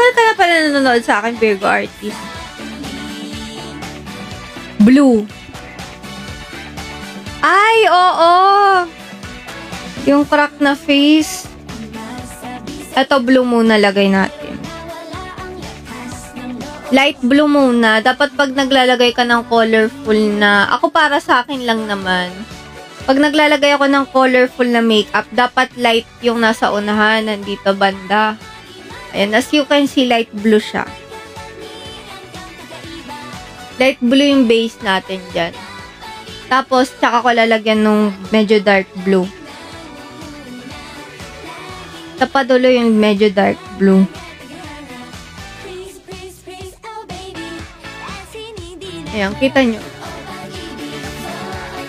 Tagal ka na pala nanonood sa akin, Virgo artist. Blue. Ay, oo! Yung crack na face. Ito, blue muna lagay natin. Light blue muna. Dapat pag naglalagay ka ng colorful na... Ako para sa akin lang naman. Pag naglalagay ako ng colorful na makeup, dapat light yung nasa unahan, nandito banda. Ayan, as you can see, light blue siya. Light blue yung base natin dyan. Tapos, tsaka ko lalagyan nung medyo dark blue. Tapadulo yung medyo dark blue. Ayan, kita nyo.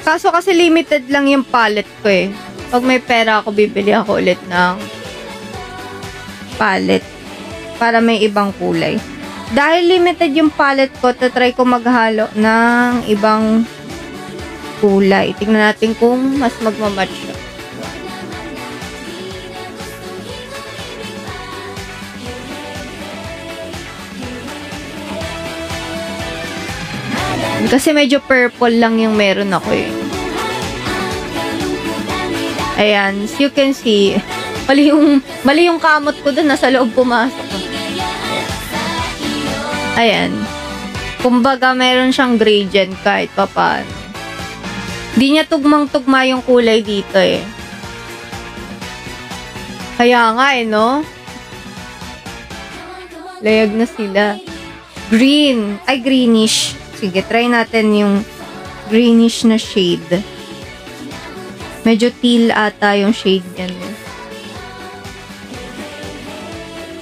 Kaso kasi limited lang yung palette ko eh. Pag may pera ako, bibili ako ulit ng palette para may ibang kulay. Dahil limited yung palette ko, tatry ko maghalo ng ibang kulay. Tingnan natin kung mas magmamatch siya. Kasi medyo purple lang yung meron ako eh. Ayan, as you can see, mali yung kamot ko dun, nasa loob pumasok. Ayan. Kumbaga, meron siyang gradient kahit papaano. Di niya tugmang-tugma yung kulay dito eh. Kaya nga eh, no? Layag na sila. Green. Ay, greenish. Sige, try natin yung greenish na shade. Medyo teal ata yung shade yan.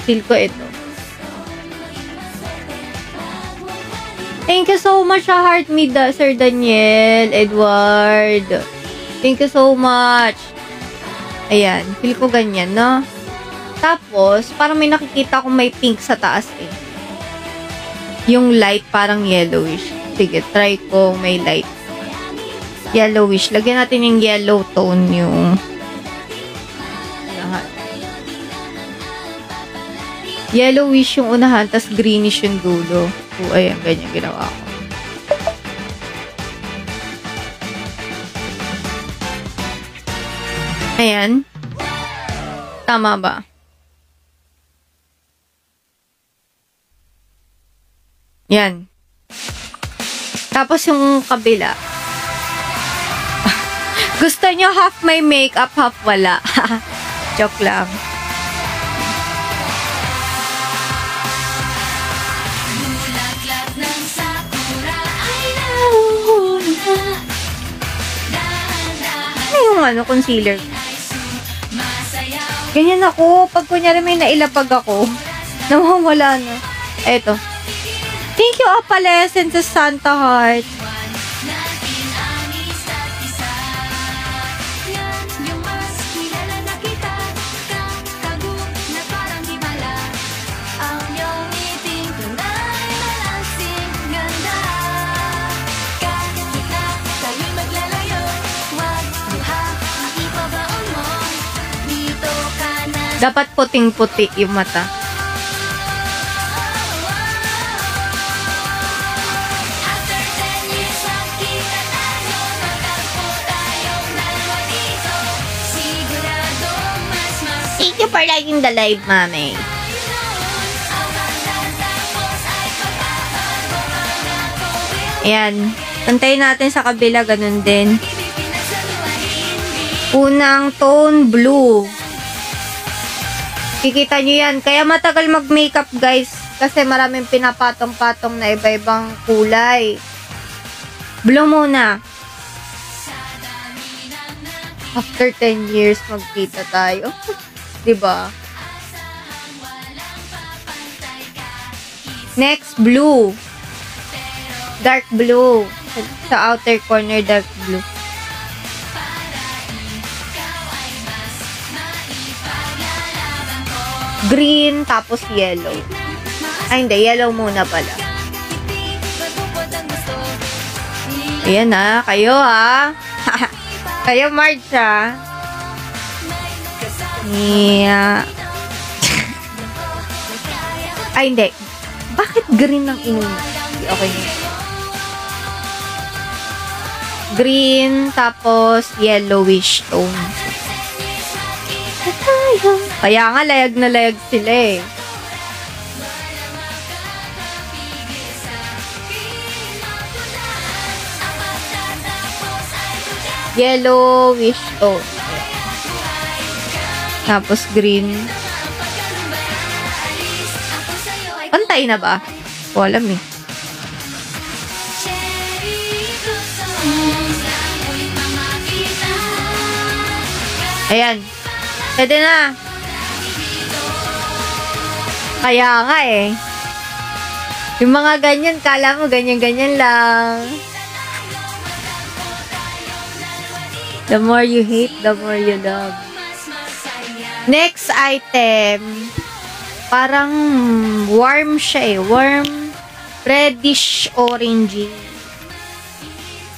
Feel ko ito. Thank you so much sa heart me, Sir Daniel, Edward. Thank you so much. Ayan, feel ko ganyan, no? Tapos, parang may nakikita akong may pink sa taas eh. Yung light parang yellowish. Sige, try ko may light. Yellowish. Lagyan natin yung yellow tone yung lahat. Yellowish yung unahan, tas greenish yung dulo. So, ayan, ganyan ginawa ko. Ayan. Tama ba? Yan. Tapos yung kabila. Gusto nyo half may makeup, half wala. Joke lang. Ano yung concealer? Ganyan ako. Pag kunyari may nailapag ako, nawawala na. Eto. Thank you, Opalescent sa Santa Heart. Dapat puting-puti yung mata. Thank you for liking the live, mami. Ayan. Pantayin natin sa kabila, ganun din. Unang tone, blue. Kikita nyo yan. Kaya matagal mag-makeup, guys. Kasi maraming pinapatong-patong na iba-ibang kulay. Blue muna. After 10 years, magkita tayo. Diba? Next, blue. Dark blue. Sa outer corner, dark blue. Green, tapos yellow. Ay, hindi. Yellow muna pala. Ayan na. Kayo, ha? Kayo, March, ha? Yeah. Ay, hindi. Bakit green ang inuna? Okay na. Green, tapos yellowish tone. Kaya nga, layag na layag sila eh. Yellowish tone. Tapos green. Pantay na ba? O, alam eh. Ayan. Pwede na. Kaya nga eh. Yung mga ganyan, kala mo ganyan-ganyan lang. The more you hate, the more you love. Next item. Parang warm siya eh. Warm, reddish, orangey.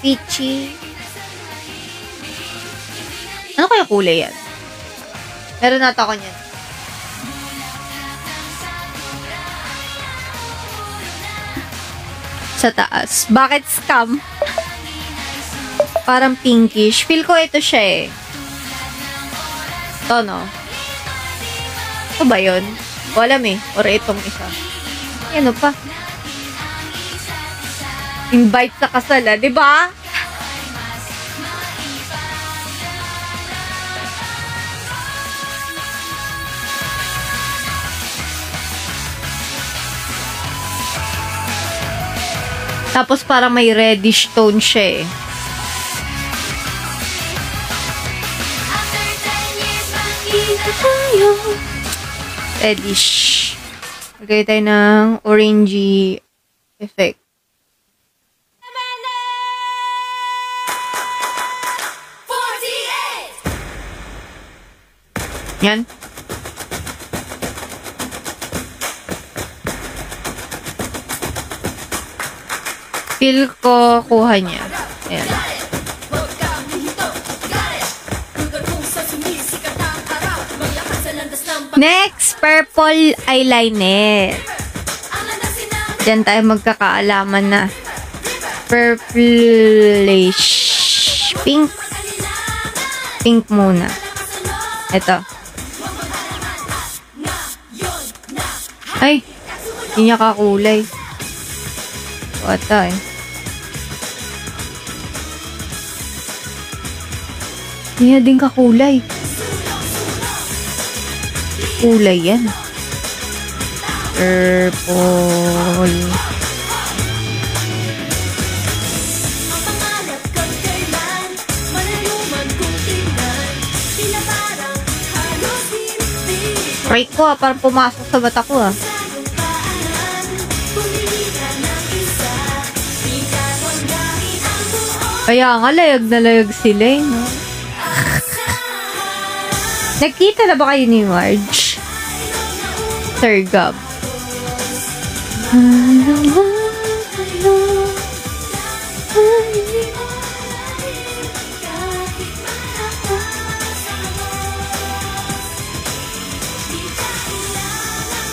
Peachy. Ano kaya kulay yan? Meron nata ako niyan. Sa taas. Bakit scam? Parang pinkish. Feel ko ito siya eh. Ito, no? Ito ba yun? O alam eh. Or itong isa. Ano pa? Invite sa kasal, ah. Diba? Tapos parang may reddish tone siya eh. Reddish. Lagay tayo ng orangey effect. Yan. Feel ko kuha niya. Ayan. Next, purple eyeliner. Diyan tayo magkakaalaman na. Purplish. Pink. Pink muna. Ito. Ay, hindi niya kakulay. Wata eh. Hindi niya din kakulay. Kulay yan. Purple. Right ko ah, parang pumasok sa mata ko ah. Kaya nga, layag na layag sila eh, no? Nagkita na ba kayo ni Marge? Sir Gab.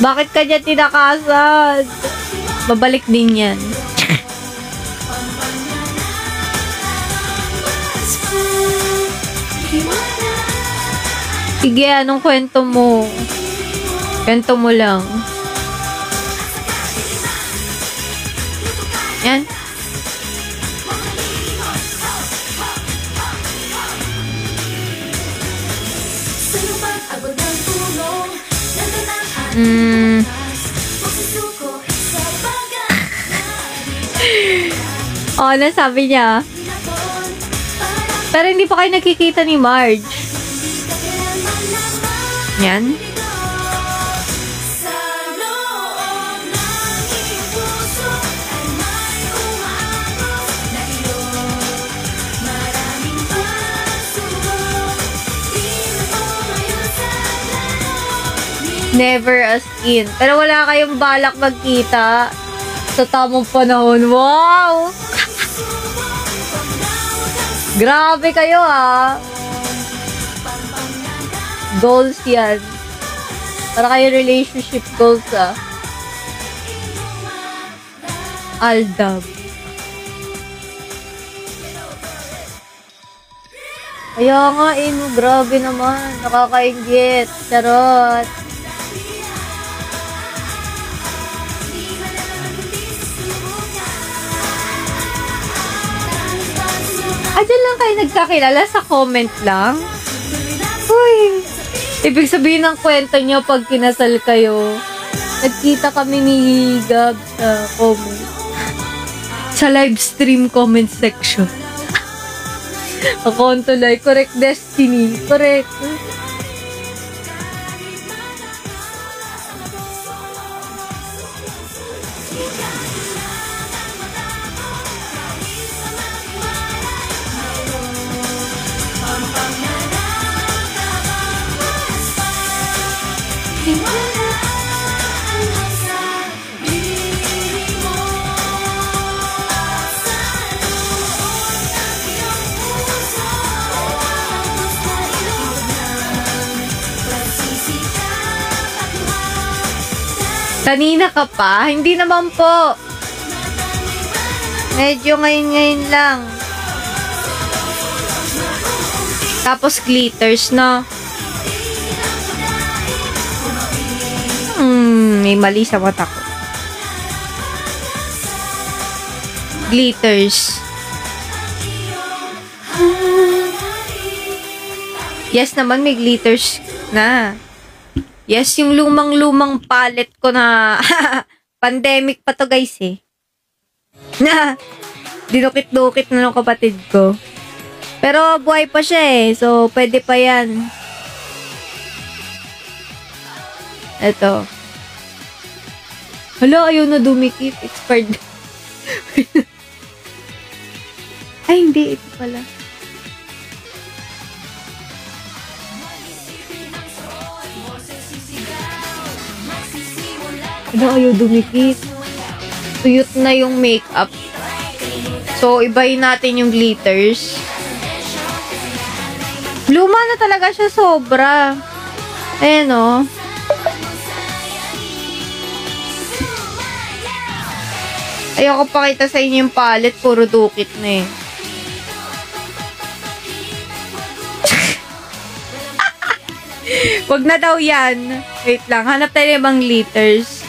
Bakit kanya tinakasan? Babalik din yan. Sige, anong kwento mo? Kwento mo lang. Yan. Oh, nasabi niya. Pero hindi pa kayo nakikita ni Marge. Yan. Never as in. Pero wala kayong balak magkita sa tamang panahon. Wow! Grabe kayo ah. Goals yan. Para kayo relationship goals ah. Aldab. Kaya nga no, grabe naman. Nakakaingit. Charot. Diyan lang kayo nagkakilala sa comment lang? Uy, ibig sabihin ng kwento nyo pag kinasal kayo, nagkita kami ni Gab sa comment. Sa live stream comment section. Ako ang tulay. Correct destiny. Correct. Kanina ka pa? Hindi naman po. Medyo ngayon lang. Tapos glitters, no? May mali sa mata ko. Glitters. Yes naman, may glitters na. Yes, yung lumang-lumang palette ko na pandemic pa to guys eh. Na dinukit-dukit na ng kapatid ko. Pero buhay pa siya eh. So, pwede pa yan. Ito. Hala, ayaw na dumikit. Expired. Ay, hindi. Ito pala. Hala, ayaw dumikit. Tuyot na yung makeup. So, ibahin natin yung glitters. Luma na talaga siya sobra. Ayan o. Ayoko pakita sa inyo yung palette. Puro dukit na eh. Wag na daw yan. Wait lang. Hanap tayo ng ibang glitters.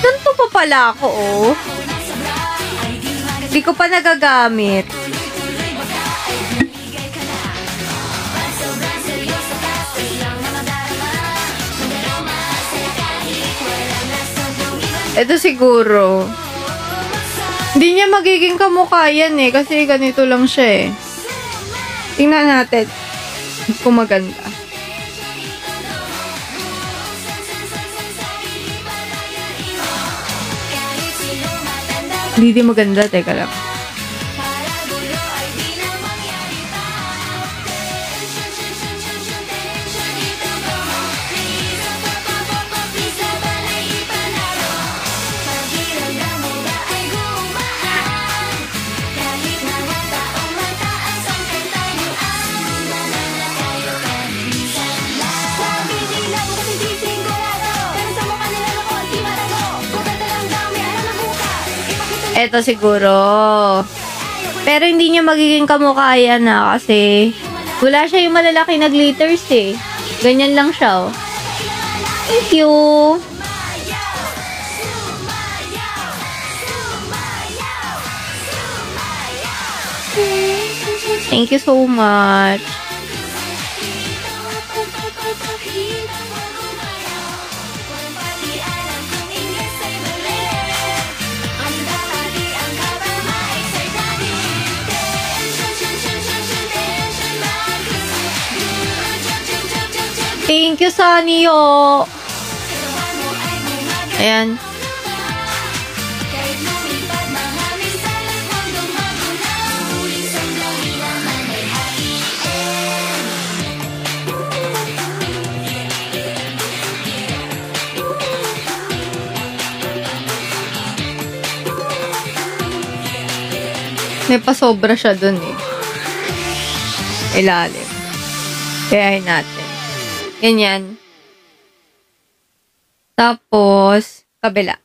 Ganito pa pala ako, oh. Hindi ko pa nagagamit. Ito siguro. Hindi niya magiging kamukha yan eh. Kasi ganito lang siya eh. Tingnan natin kung maganda. Hindi maganda. Teka lang. Ito siguro. Pero hindi niya magiging kamukha yan na kasi wala siya yung malalaki na glitters eh. Ganyan lang siya oh. Thank you. Thank you so much. Thank you, Sanio. Ayan. May pasobra siya dun eh. Ilalim. Kayahin natin. Ganyan. Tapos, kabila.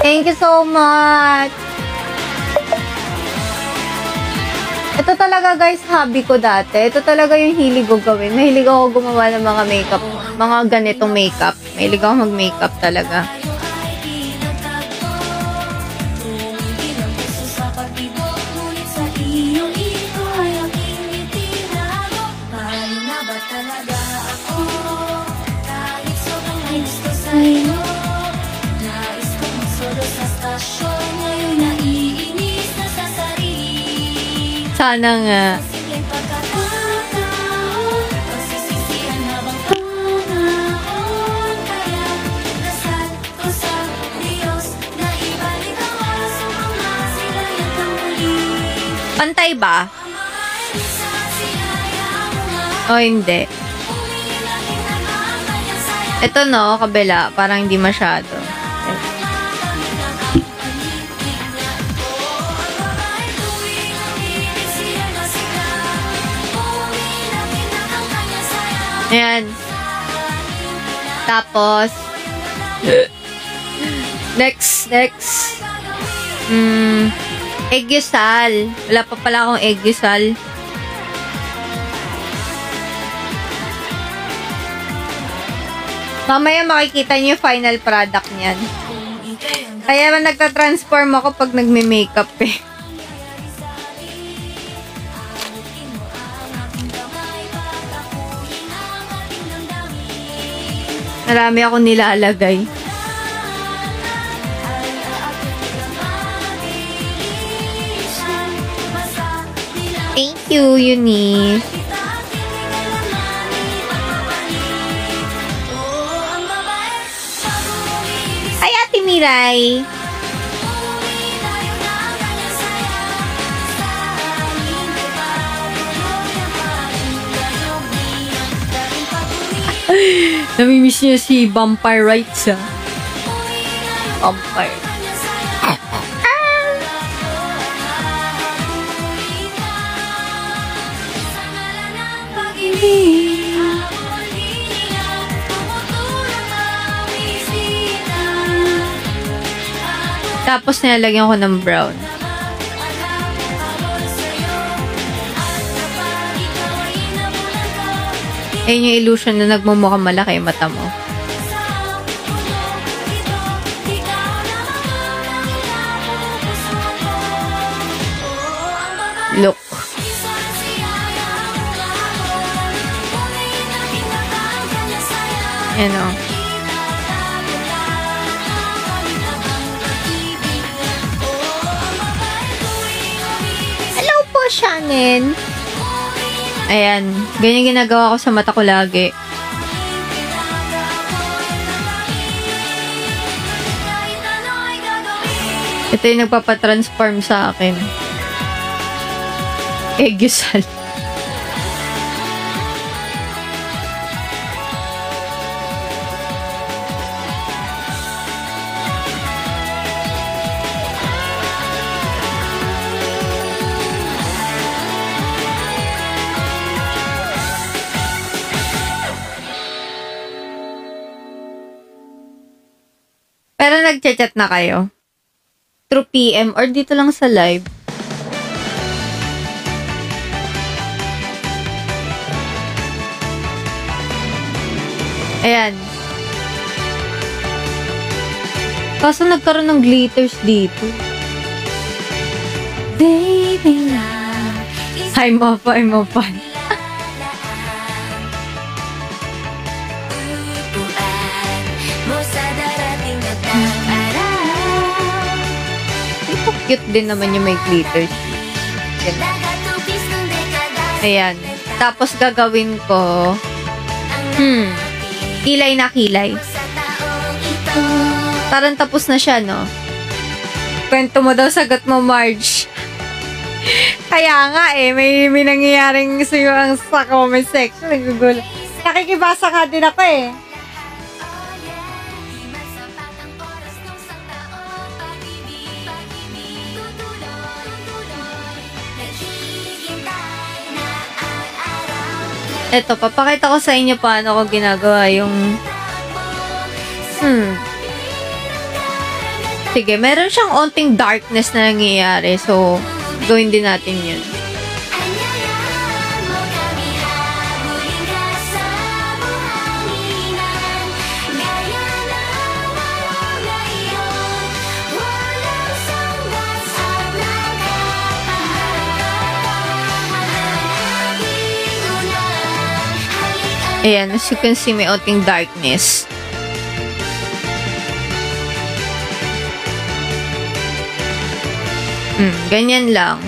Thank you so much! Ito talaga guys, hobby ko dati. Ito talaga yung hilig ko gawin. Mahilig ako gumawa ng mga makeup. Mga ganitong makeup. Mahilig ako mag-makeup talaga. Sana nga. Pantay ba? O hindi. Ito no, kabila. Parang hindi masyado. Ayan. Tapos, next. Eggyusal. Wala pa pala akong eggyusal. Mamaya makikita niyo yung final product niyan. Kaya nagta-transform ako pag nagme-makeup eh. Marami akong nilalagay. Thank you, Eunice. Ay, Ate Miray. Namimiss niya si Vampire Rights, ha? Vampire. Tapos nilalagyan ko ng brown. Ayun yung illusion na nagmumukhang malaki yung mata mo. Look. Yan o. Hello po, Shannon. Ayan. Ganyan ginagawa ko sa mata ko lagi. Ito yung nagpapatransform sa akin. Eggyusal. Pero nagchat-chat na kayo? Through PM or dito lang sa live? Ayan. Kaso nagkaroon ng glitters dito. Baby love. Hi, Mofa. cute din naman yung may glitters. Ayan. Tapos gagawin ko, kilay na kilay. Parang tapos na siya, no? Kwento mo daw, sagot mo, Marge. Kaya nga may nangyayaring sa'yo ang sa comment section. Nagugulo. Nakikibasa nga din ako eh. Eto, papakita ko sa inyo paano ko ginagawa yung sige, meron siyang onting darkness na nangyayari. So, gawin din natin yun. Ayan, as you can see, may onting darkness. Ganyan lang.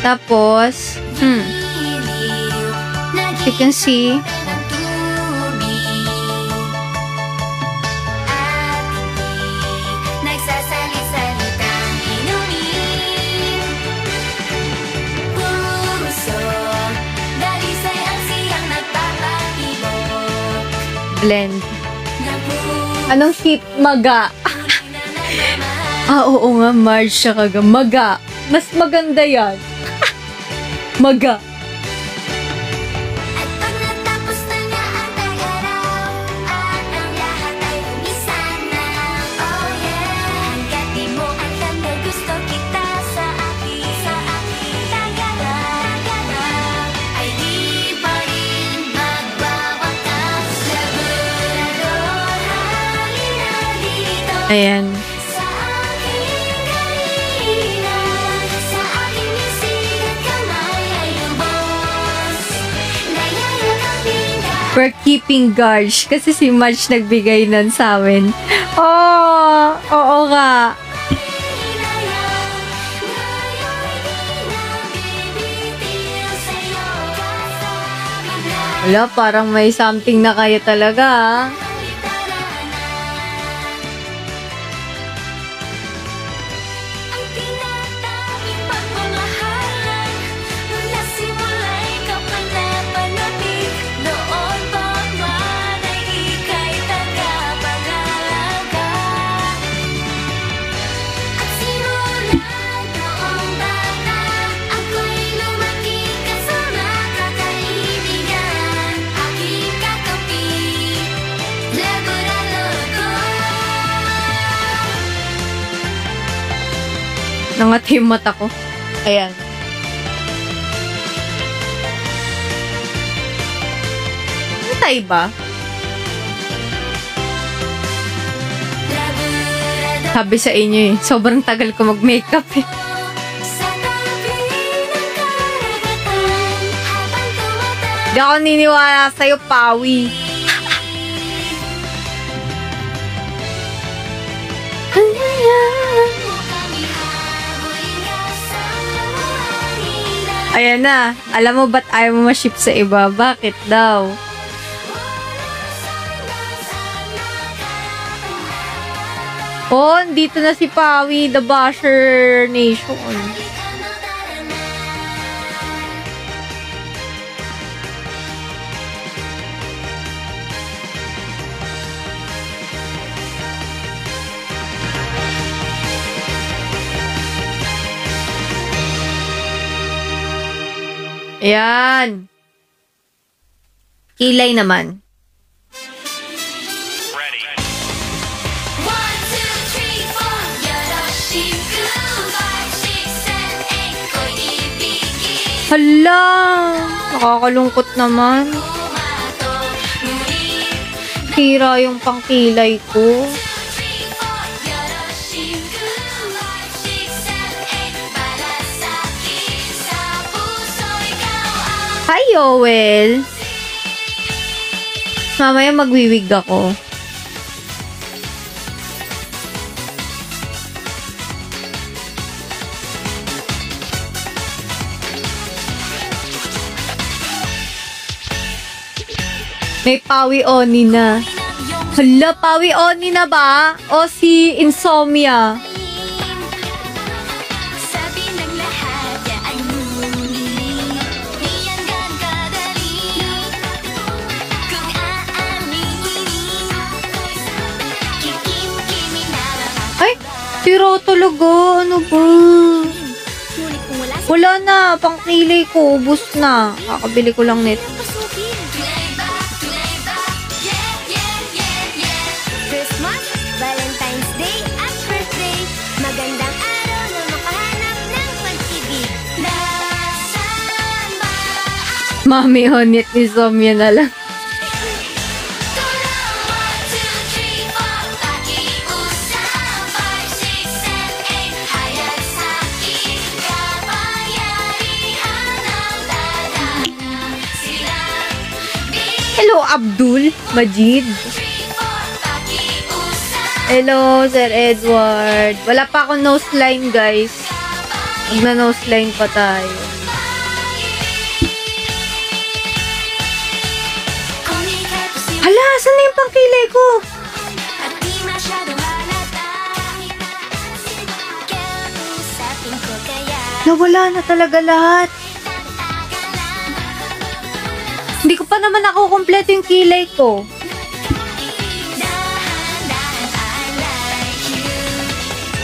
Tapos, as you can see, blend. Anong sheep? Maga. Oo nga, Marge siya kaga. Maga. Mas maganda yan. Maga. Ayan. We're keeping guard kasi si Marge nagbigay nun sa amin. Oh, oo nga. Wala, parang may something na kayo talaga, ah. Nangati yung mata ko. Ayan. Hintay ba? Sabi sa inyo eh, sobrang tagal ko mag-makeup eh. Di ako niniwala sa'yo, Pawi. Ayan na. Alam mo ba't ayaw mo ma-ship sa iba? Bakit daw? Oh, dito na si Pawi, the Basher Nation. Ayan. Kilay naman. Ready. 1, 2, 3, 4 yoroshiku 5, 6, 7, 8 Hala! Nakakalungkot naman. Tira yung pangkilay ko. Hi, Yoel! Mamaya magwiwig ako. May Pawi Oni na. Hala, Pawi Oni na ba? O si Insomnia? Sabi ng lahat ay muli. Di yan gan kadali. Kung aaminin, kikim-kimi na lang. Ay, si Ro talaga. Ano ba? Ngunit kung wala sa Wala na. Pangkilay ko. Ubus na. Kakabili ko lang nito. pasukin. Christmas, Valentine's Day, at birthday. Magandang araw na makahanap ng pag-ibig. Nasaan ba ang Mami Honit ni Somya na lang. tulong? 1, 2, 3, 4. Pakiusap 5, 6, 7, 8. Hayag sa akin kapangyarihan ng dadana. Silang Hello, Abdul Majid. 3, 4. Pakiusap Hello, Sir Edward. Wala pa akong nose line, guys. Magna-nose line pa tayo. kung ika'y posible. Hala, saan na yung pangkilay ko? At di masyadong halata. Kausapin ko kaya. Nawala na talaga lahat. Hindi ko pa naman nakukumpleto yung kilay ko. Dahan-dahan, I like you.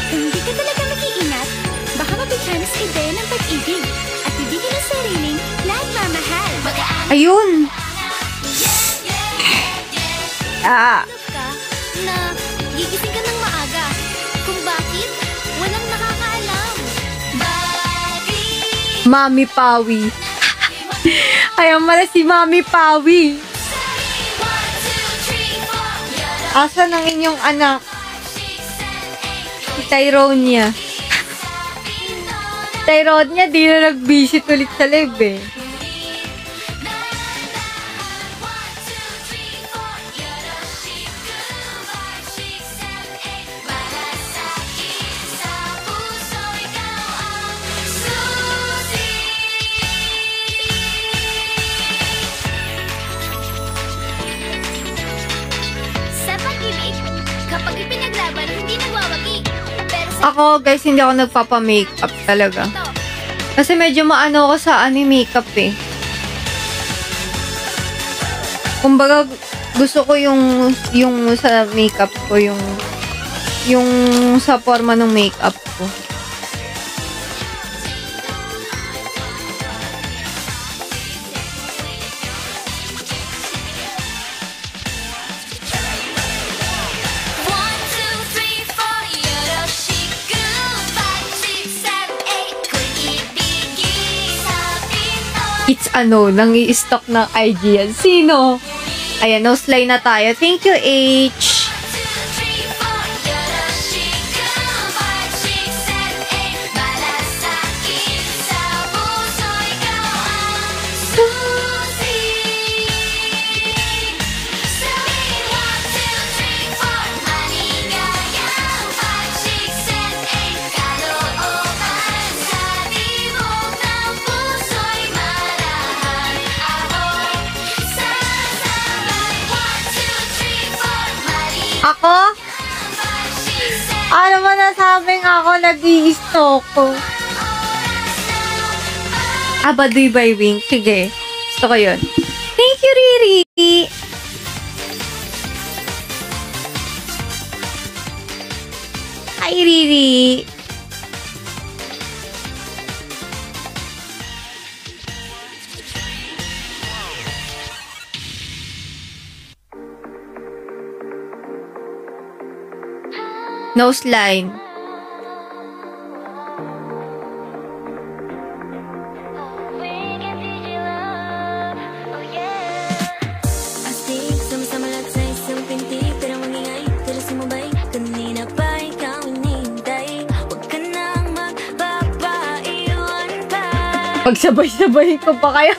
Kung di ka talaga mag-iingat, baka mabigyan sa ideya ng pag-ibig at bibigyan ng sariling nagmamahal. Mag-aanap Ayun. Ah, ka na gigising ka ng maaga. Kung bakit, walang nakakaalam. Bakit? Mami Pawi. Ayaw pala si Mami Pawi. 1, 2, 3, 4. Asan ang inyong anak? Si Tyronia. Tyronia, di na nag-visit ulit sa live eh. Sa pag-ibig, kapag ipinaglaban, hindi nagwawagi. Pero sa Ako, guys, hindi ako nagpapa-makeup talaga. ito, Kasi medyo maano ako sa makeup eh. Kumbaga, gusto ko yung sa makeup ko, yung sa forma ng makeup ko. It's ano, nang i-stock ng IG yan. Sino? Ayan, nose line na tayo. Thank you, H. Ako? Ano ba nasabing ako nag-i-stock ko? Baduy by Wing. Sige. Gusto ko yun. Thank you, Riri! Hi, Riri! Nose line. Astig, sama-sama lahat sa isang pintig. Pero mangingay, terus sumabay. Kanina pa ikaw inintay. Huwag ka nang magpapaiwan pa. Pagsabay-sabay ko pa kayo.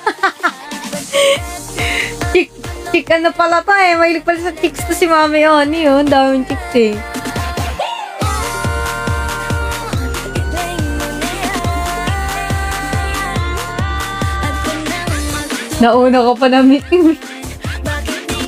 Chick ano pala to eh. Mahilig pala sa chicks to si Mami Oni. Oh. Ang daming chicks eh. Ibahin mo na yan. At kung nang Nauna ko pa na meeting. bakit di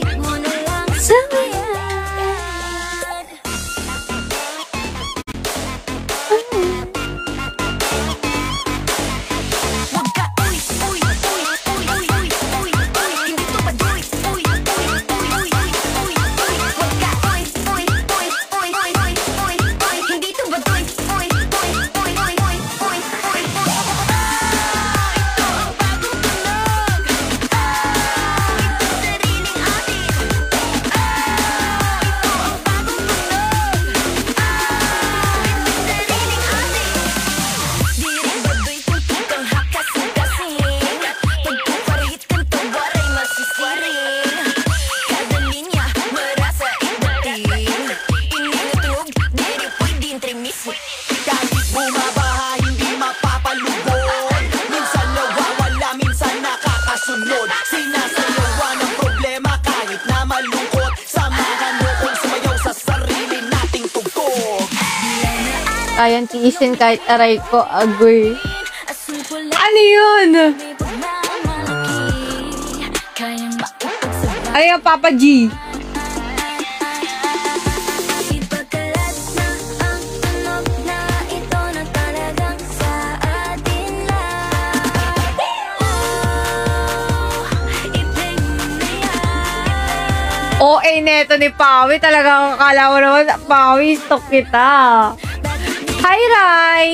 Kayang tiisin kahit aray ko, agoy. Ano yun? Ano yung Papa G? OA neto ni Pawi. Talagang akala mo naman, Pawi, stalk kita. Hi, Rai!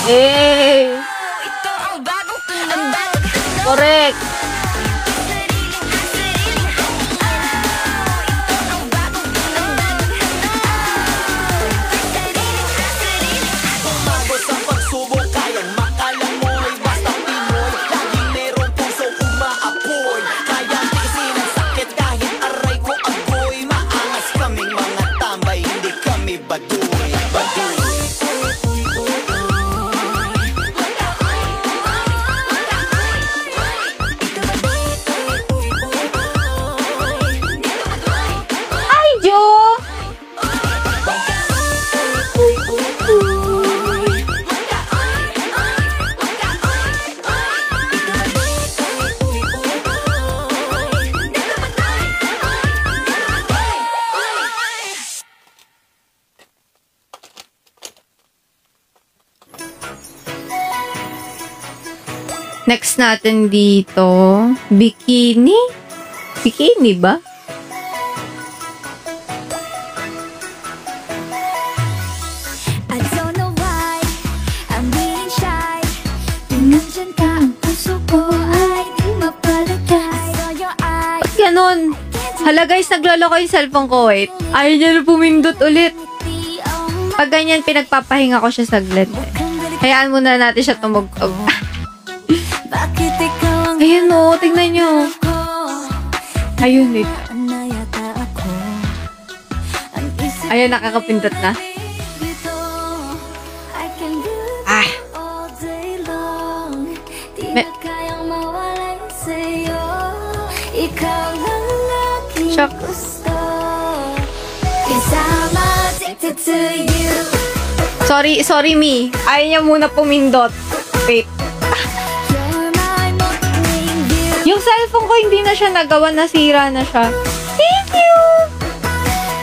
Eh! Correct! Next natin dito, bikini? Bikini ba? I don't know why I'm being shy. Nandyan ka, ang puso ko ay di mapalagay. Saw your eyes. Ba't ganun? Hala guys, nagloloko yung cellphone ko. Wait. Ayaw niya na pumindot ulit. Pag ganyan, pinagpapahinga ko siya saglit. Hayaan muna natin siya tumugtog. Bakit ikaw ang Ayan o, tingnan nyo. Ayun dito. nayata ako? Ang isip Ayan, nakakapindot na. dito, I can do Ah, all day long. Di Me- na kayang mawalay sa'yo. Ikaw lang laging Shock. gusto. 'Cause I'm addicted to you. sorry me. Ayaw niya muna pumindot. Wait. You're my morning view. Yung cellphone ko hindi na siya nagawa, nasira na siya. Thank you!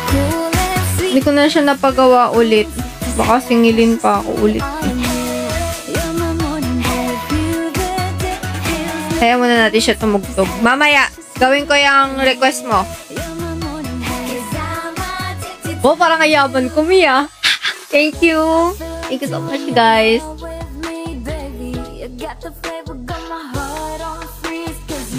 Cool and sweet. Hindi ko na siya napagawa ulit. Baka singilin pa ako ulit. You're my morning view. Kaya muna natin siya tumugtog. Mamaya, gawin ko yung request mo. You're my morning 'cause I'm addicted Oh, parang ayaban ko, Mia. Thank you. Thank you so much, guys. with me, baby. You got the flavor, got my heart on freeze. 'Cause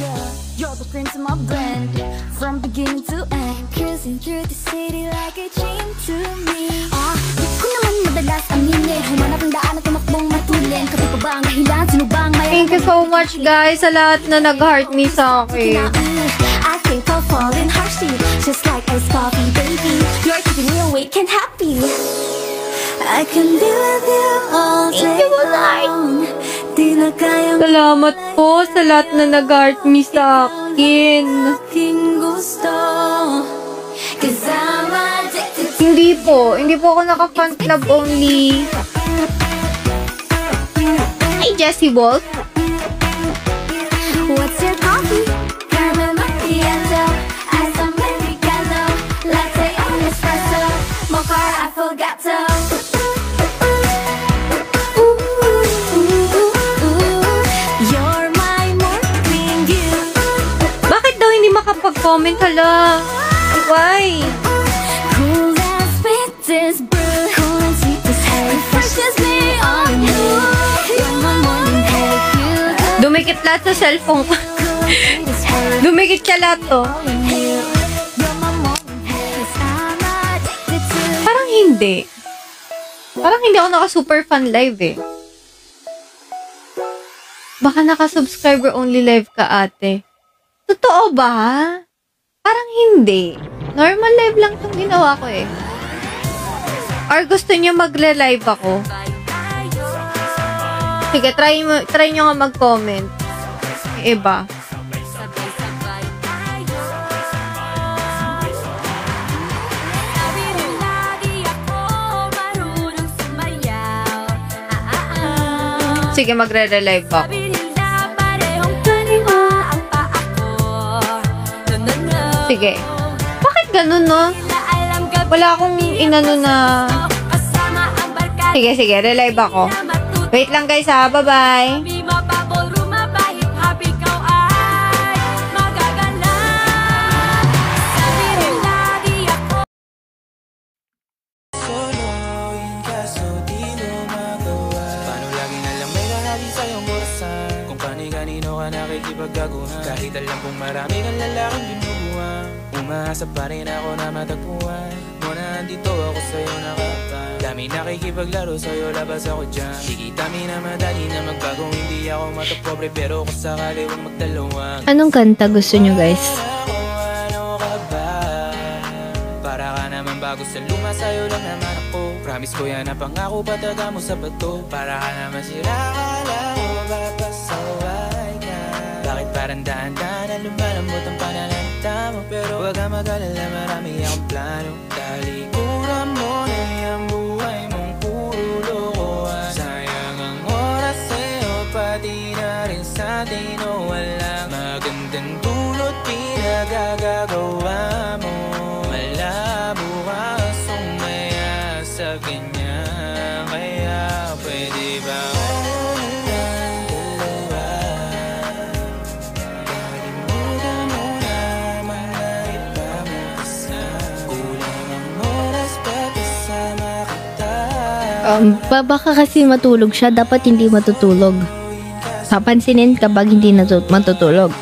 you're the cream to my blend. From beginning to end, cruising through the city like a dream to me. Di ko naman madalas aminin. Humanap ang daan at tumakbong matulin. Kapit pa ba ang dahilan? Sino ba ang may Thank you so much, guys, sa lahat na nag-heart me sa akin. I think I'll fall in harshly, just like iced coffee, baby. You're keeping me awake and happy. I can be with you all day long. Di na kayang Salamat po sa lahat na nag-heart me sa akin. aking gusto. 'Cause I'm addicted to Hindi po ako naka-front love only. Hey, Jessie Wolf. what's your coffee? Caramel macchiato, ice americano, latte or espresso, mocha affogato. You're my morning dew. Bakit daw hindi makapag-comment? Hala. Why? Cool and sweet is brew. Cool and sweet is hay. Refreshes me on you. You're my morning dew. Dumikit lahat sa cellphone ko. Cool and sweet is hay. Dumikit siya lahat to. You're my morning dew. 'Cause I'm addicted to you. Parang hindi. Parang hindi ako naka-super fan live eh. Baka naka-subscriber only live ka, ate. Totoo ba? Parang hindi. Normal live lang itong ginawa ko eh. Or gusto niyo magre-live ako? Sige, try nyo nga mag-comment. Yung iba. Sige, magre-relive ako. Sige. Bakit ganun, no? Wala akong inano na... Sige, relive ako. Wait lang guys ha, bye-bye. Kahit alam kong marami kang lalaking binubuhan, umaasa pa rin ako na matagpuan mo na andito ako sa'yo nakapag. Dami nakikipaglaro sa'yo, labas ako dyan. Di kita minamadali na magbago, hindi ako matapobre, pero kung sakali huwag magdalawang. Anong kanta gusto nyo guys? Ano ka ba? Para ka naman bago sa luma, sa'yo lang naman ako. Promise ko yan na pangako, pataga mo sa bato. Para ka naman sira ka lang, mapapasaway ka. Bakit parang daan-daan na lumalambot ang pananalita mo? Pero huwag ka mag-alala, marami akong plano. Talikuran mo na yung buhay mong puro lokohan. Sayang ang oras sa'yo, pati na rin sa atin. O walang magandang dulot pinagagagawa mo. Malabo ka sumaya sa ganyan. Kaya pwede ba Baka kasi matulog siya, dapat hindi matutulog. Papansinin kapag hindi matutulog.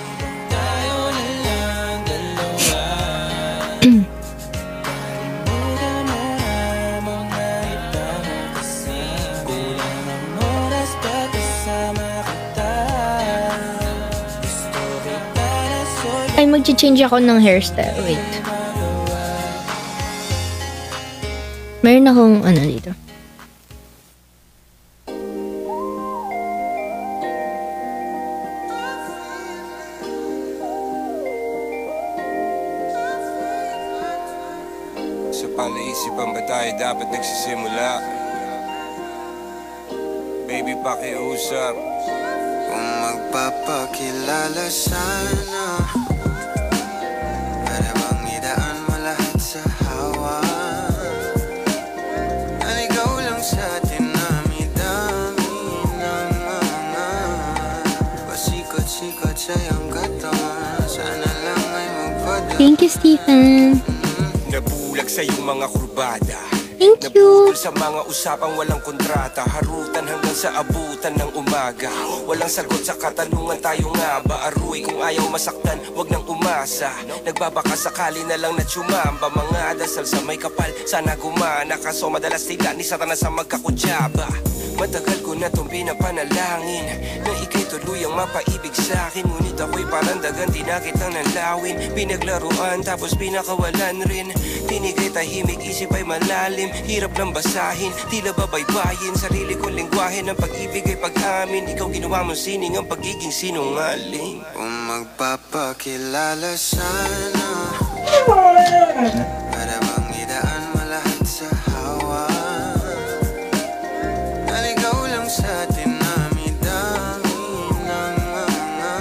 Ay, mag-change ako ng hairstyle. Wait. Meron akong ano dito. Sa palaisipan ba tayo dapat nagsisimula? Baby, pakiusap. Kung magpapakilala sana, para bang idaan mo lahat sa hawa. Naligaw lang sa dinami-dami ng mga pasikot-sikot sa iyong katawan. Sana lang ay magpadala. Thank you, Stephen. Nabulag sa iyong mga kurbada. Thank you. Nabukol sa mga usapang walang kontrata. Harutan hanggang sa abutan ng umaga. Walang sagot sa katanungan, tayo nga ba aruy? Kung ayaw masaktan, wag nang umasa. Nagbabaka sakali na lang na tsumamba. Mga dasal sa may kapal, sana gumana. Kaso madalas tila ni Satanas sa magkakudyaba. Matagal ko na itong pinapanalangin na ika'y tuluyang mapaibig sa'kin. Ngunit ako'y parang dagan, di na kitang nalawin. Pinaglaruan tapos pinakawalan rin. Tinigay tahimik, isip ay malalim. Hirap lang basahin, tila babaybayin. Sarili kong lingwahe ng pag-ibig ay pag-amin. Ikaw ginawa mong sining ang pagiging sinungaling. Kung magpapakilala sana, para bang idaan mo lahat sa hawa. Naligaw lang sa dinami-dami ng mga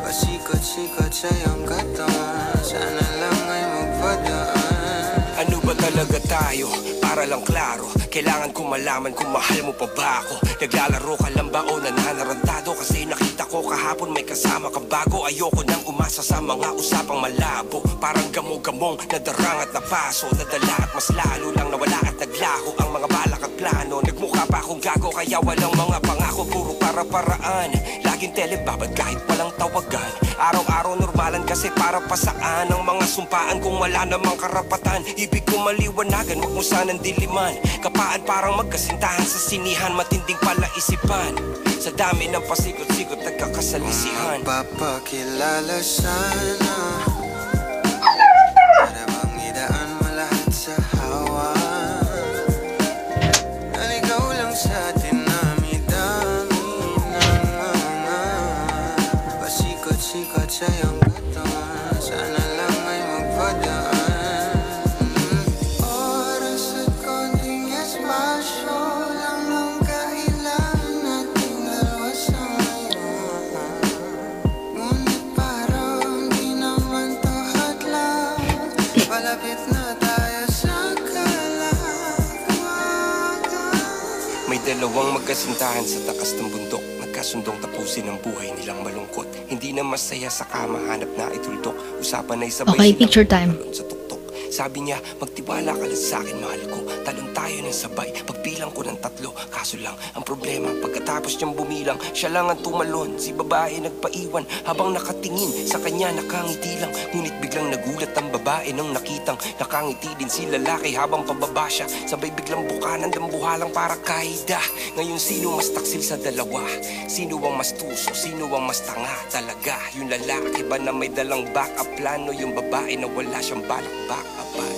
pasikot-sikot sa iyong katawan. Sana lang ay magpadaan. Ano ba talaga tayo? Para lang klaro, kailangan ko malaman kung mahal mo pa ba ako. Naglalaro ka lang ba o nananarantado? Kasi nakita ko kahapon may kasama kang bago. Ayoko nang umasa sa mga usapang malabo. Parang gamo-gamong nadarang at napaso. Nadala at mas lalo lang nawala at naglaho ang mga balak at plano. Nagmukha pa akong gago kaya walang mga pangako. Puro para-paraan, laging telebabad kahit walang tawagan. Araw-araw normalan kasi para pa saan ang mga sumpaan kung wala namang karapatan. Ibig ko maliwanagan, wag mo sanang kadiliman. Kapaan parang magkasintahan sa sinihan, matinding palaisipan. Sa dami ng pasikot-sikot nagkakasalisihan. Papakilala sana, para bang idaan mo lahat sa hawa. Naligaw lang sa dinami-dami ng mga pasikot-sikot sa iyong katawan. Sana lang ay magpadaan. Oras at konting espasyo lang ang kailangan nating dalawa sa ngayon. Ngunit parang di naman to hadlang. Malapit na tayo sa kalawakan. May dalawang magkasintahan sa takas ng bundok, nagkasundong tapusin ang buhay nilang malungkot. Hindi na masaya sa kama, hanap na ituldok. Usapan ay sabay Okay, silang picture time. talon sa tuktok. Sabi niya, magtiwala ka lang sa akin, mahal ko. Talon tayo ng sabay, pagbilang ko ng 3. Kaso lang, ang problema, pagkatapos niyang bumilang, siya lang ang tumalon. Si babae nagpaiwan, habang nakatingin sa kanya nakangiti lang. Ngunit biglang nagulat ang babae nang nakitang nakangiti din si lalaki habang pababa siya. Sabay biglang bukanan ng buhalang para kaida. Ngayon sino mas taksil sa dalawa? Sino ang mas tuso? Sino ang mas tanga talaga? Yung lalaki ba na may dalang backup plano? Yung babae na wala siyang balak backupan?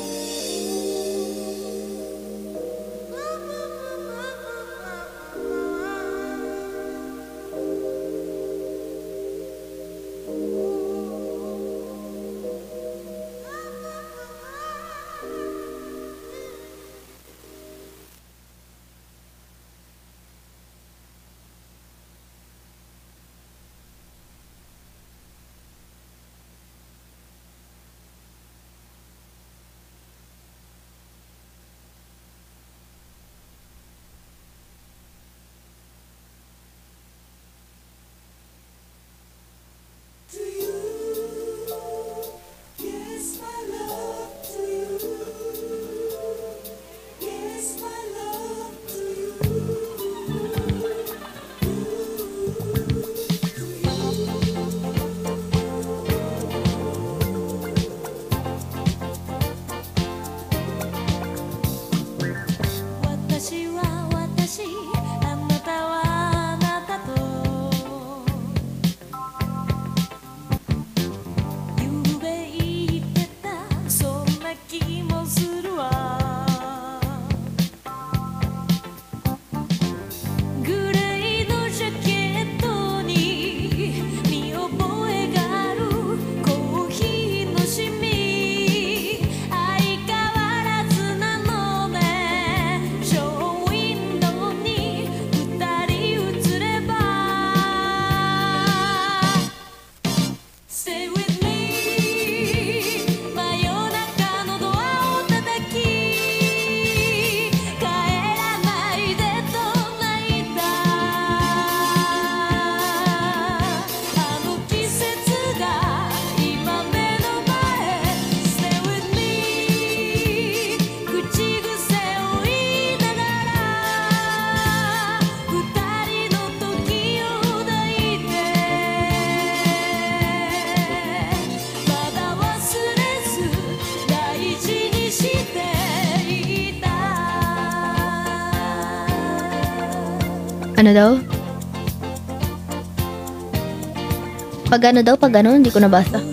Ano daw? Pag ano daw? Pag ano? Hindi ko nabasa.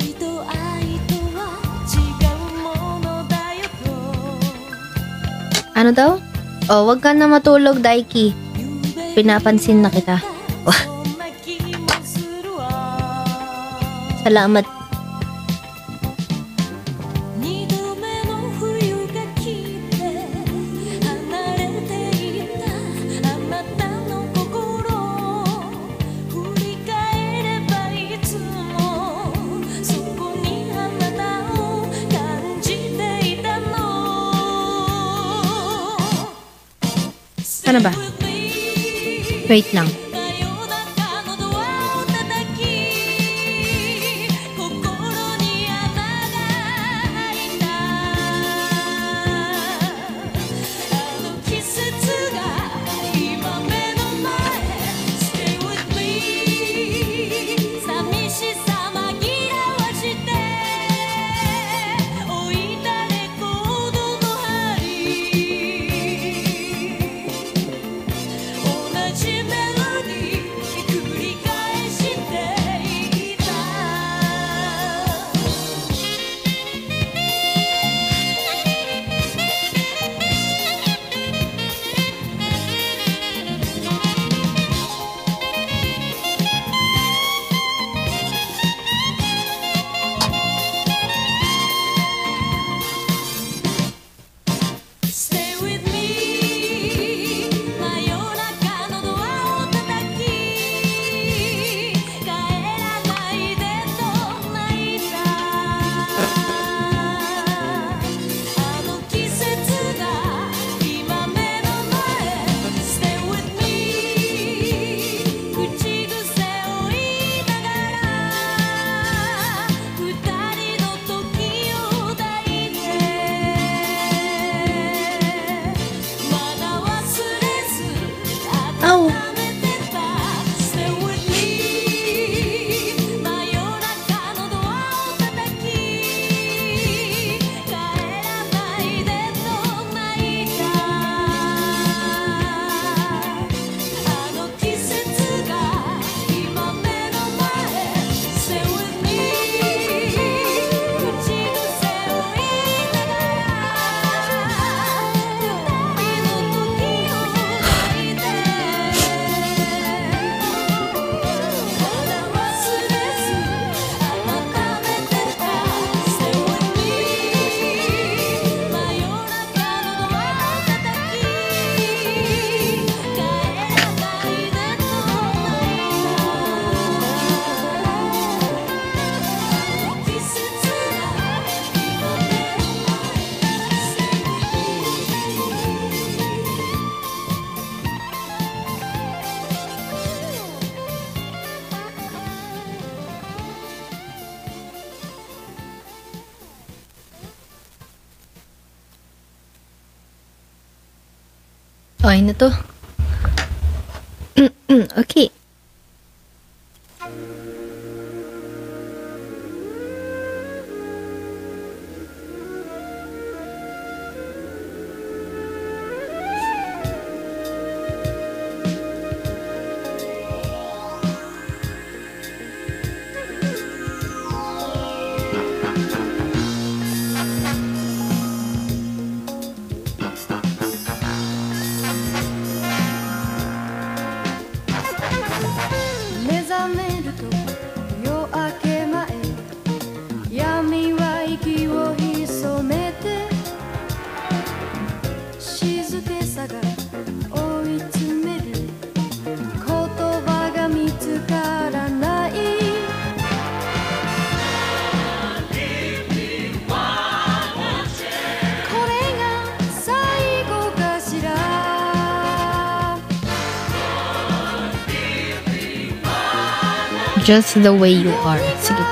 Ano daw? Oh, wag ka na matulog, Daiki. Pinapansin na kita. Wah. Salamat. Ano ba? Wait lang. Okay na to. Okay. Just the way you are. Sige.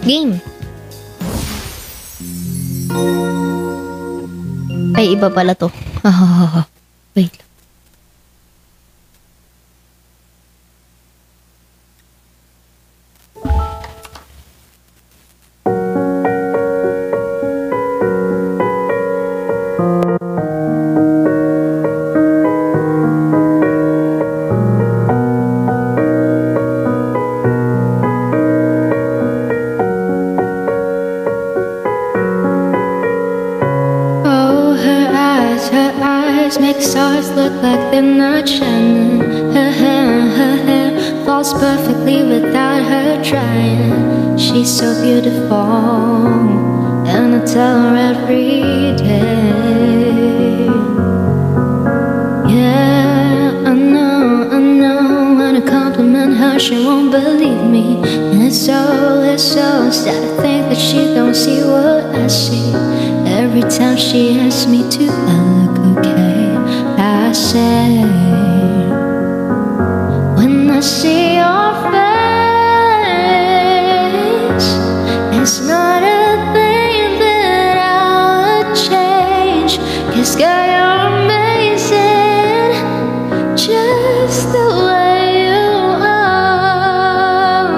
Game. Ay, iba pala to. Wait lang. Make stars look like they're not shining. Her hair falls perfectly without her trying. She's so beautiful, and I tell her every day. Yeah, I know. When I compliment her, she won't believe me. And it's so sad to think that she don't see what I see. Every time she asks me to I look okay, I say, when I see your face, it's not a thing that I would change. 'Cause girl, you're amazing, just the way you are.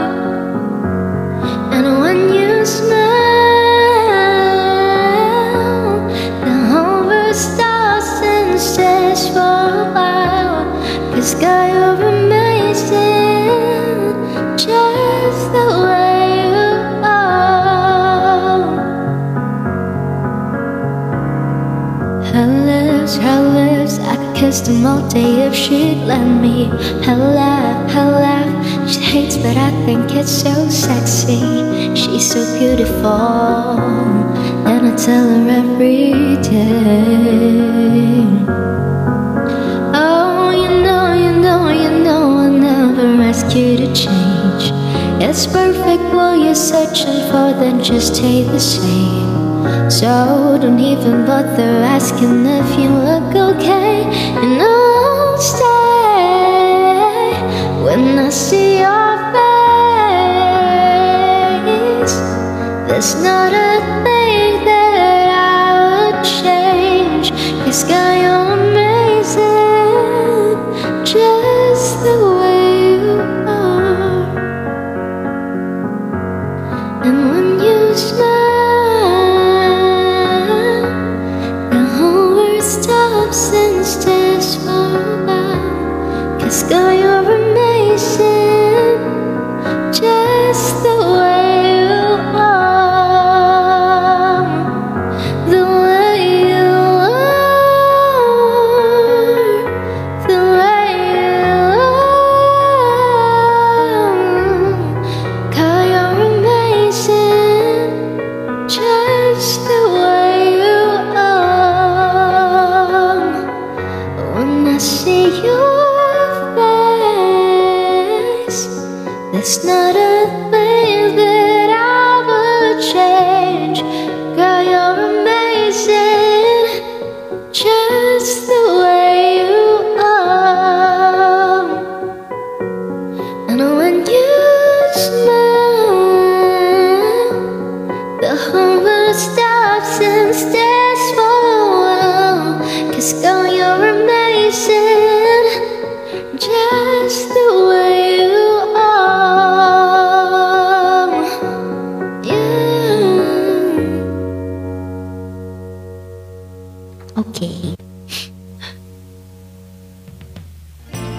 And when you smile, stops and stays for a while. 'Cause girl, you're amazing, just the way you are. Her lips, I could kiss them all day if she'd let me. Her laugh, she hates but I think it's so sexy. She's so beautiful, and I tell her every day. Oh, you know, I'll never ask you to change. It's perfect what you're searching for, then just stay the same. So don't even bother asking if you look okay. And I'll stay when I see your face. There's not a thing that I would change. 'Cause girl, you're amazing, just the way you are. And when you smile, the whole world stops and stares for a while. 'Cause girl, you're amazing, just the way you are. The way you are, the way you are. Girl, you're amazing, just the way you are. When I see your face, there's not a thing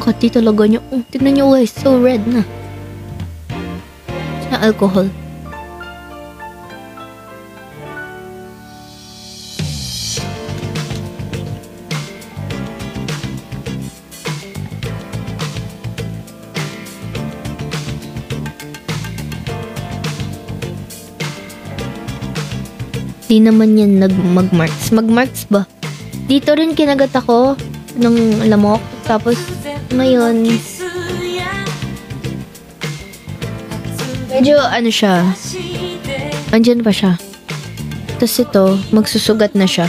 Kati talaga niya. Oh, tignan niyo guys, so red na. Sa alcohol. Di naman yan mag-marks. Mag-marks ba? Dito rin kinagat ako ng lamok. Tapos, ngayon, medyo ano siya. Andyan pa siya. Tapos ito, magsusugat na siya.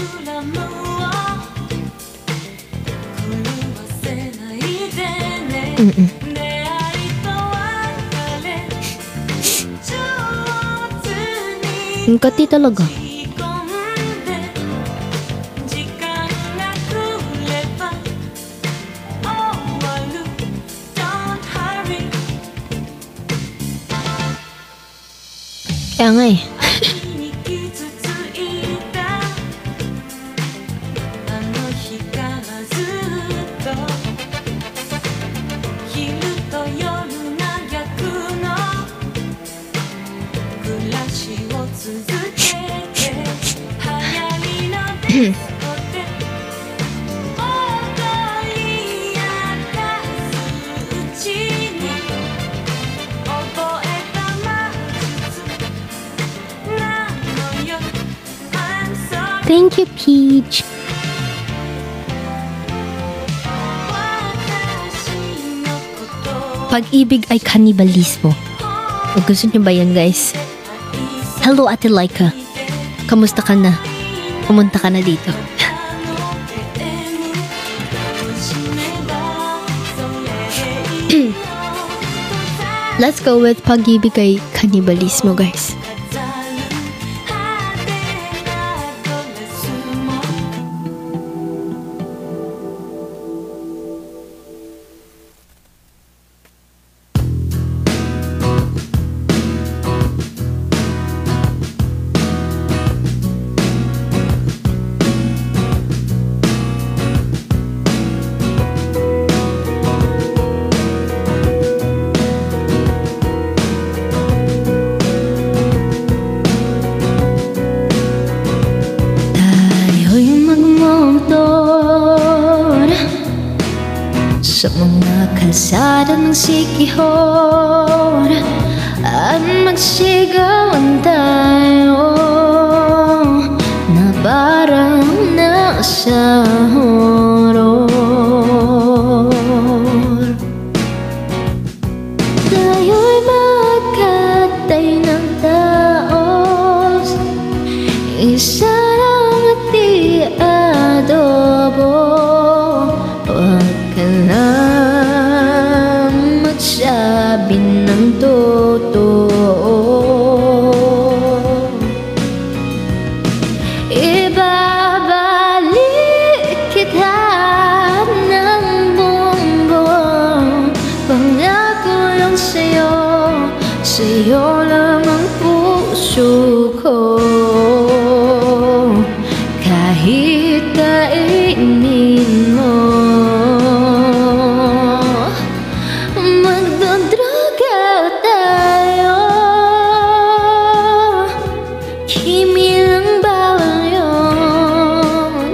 Ang kati talaga. Kaya nga eh. Thank you, Peach. Pag-ibig ay kanibalismo. O gusto niyo ba yan, guys? Hello, Ate Laika. Kamusta ka na? Pumunta ka na dito. Let's go with pag-ibig ay kanibalismo, guys. Sa mga kalsada ng sikihor at magsigawan tayo na parang nasa horror. Tayo'y magkatay ng taos, isa lang at di adobo. Huwag ka lang magsabi ng totoo. Ibabalik kita ng buong buo. Pangako lang sa'yo, sa'yo lang ang puso ko. Kahit kainin mo, magdodroga tayo. Kimi lang bawal yun.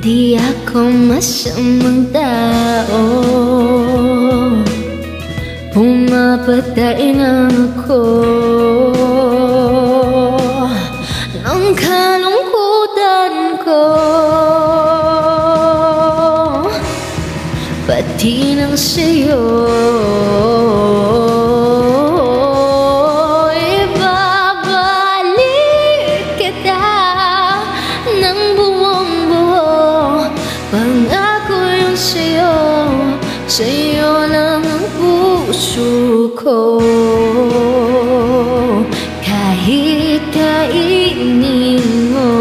Di ako masamang tao, pumapatay lang ako ng kalungkutan ko, pati ng sa'yo. Ibabalik kita ng buong buo. Pangako yung sa'yo, sa'yo lang ang puso ko. Kahit kainin mo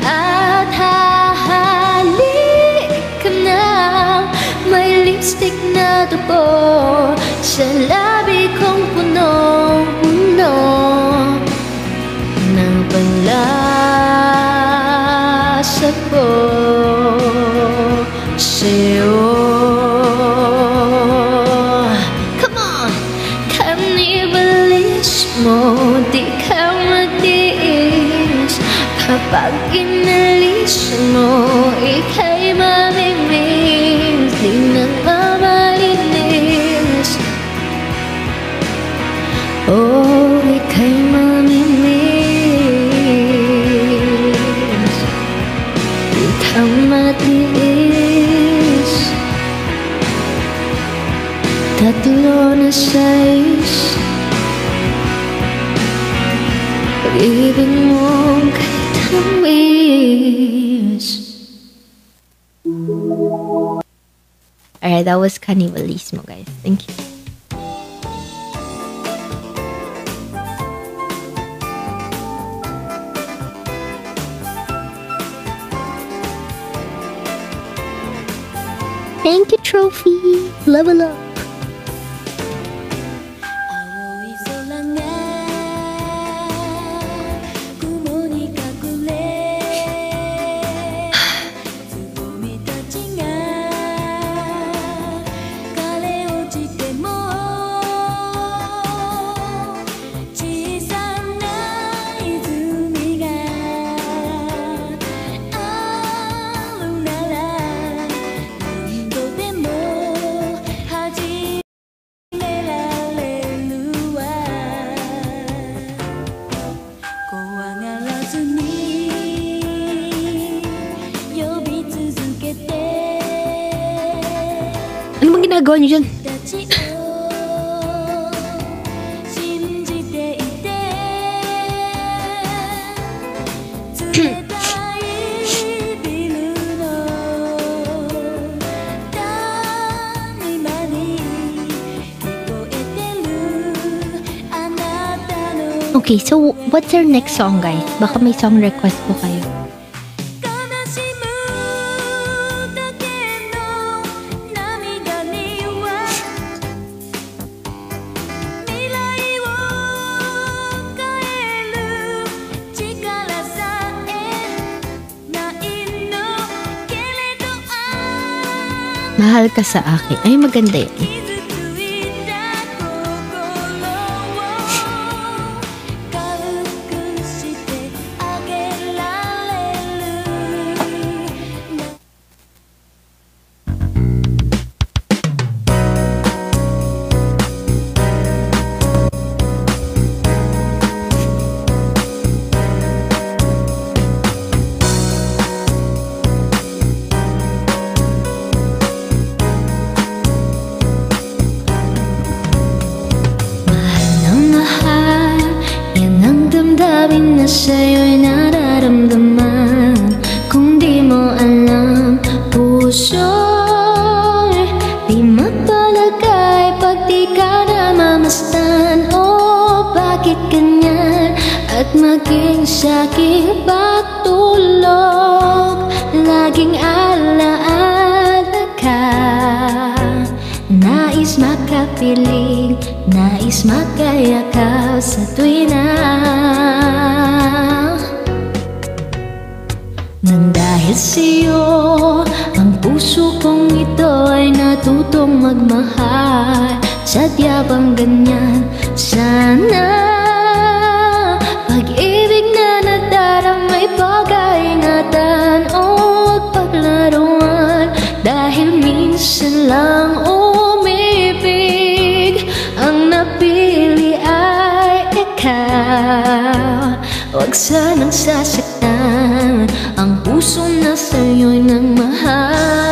at hahalik ka na, may lipstick na dugo sa labi kong punong-puno ng ibang lasa ko sa'yo. Come on! Kannibalismo, di ka matiis. Kapag inalis mo, ika'y mamimiss. Di na mamalinis. Oh, ika'y mamimiss. Di ka matiis. Tatlo na sais. Pag-ibig mong kahit tamis. Alright, that was Kannibalismo, guys. Thank you. Thank you, Trophy. Level up. Ano bang ginagawa niyo dyan? Okay, so what's our next song, guys? Baka may song request po kayo. Mahal ka sa akin. Ay, maganda yan. Damdamin na sa'yo'y nararamdaman. Kung di mo alam, puso'y di mapalagay pag di ka namamastan. Oh, bakit ganyan? At maging sa'king patulog, laging alaala ka. Nais makapiling, nais makayakap sa tuwi na. Nang dahil sa'yo, ang puso kong ito ay natutong magmahal. Sadya bang ganyan? Sana pag-ibig na nadaramay pag-aingatan o paglaruan. Dahil minsan lang umibig, ang napili ay ikaw. Huwag sanang sasaktan ang puso na sa'yo'y nang mahal.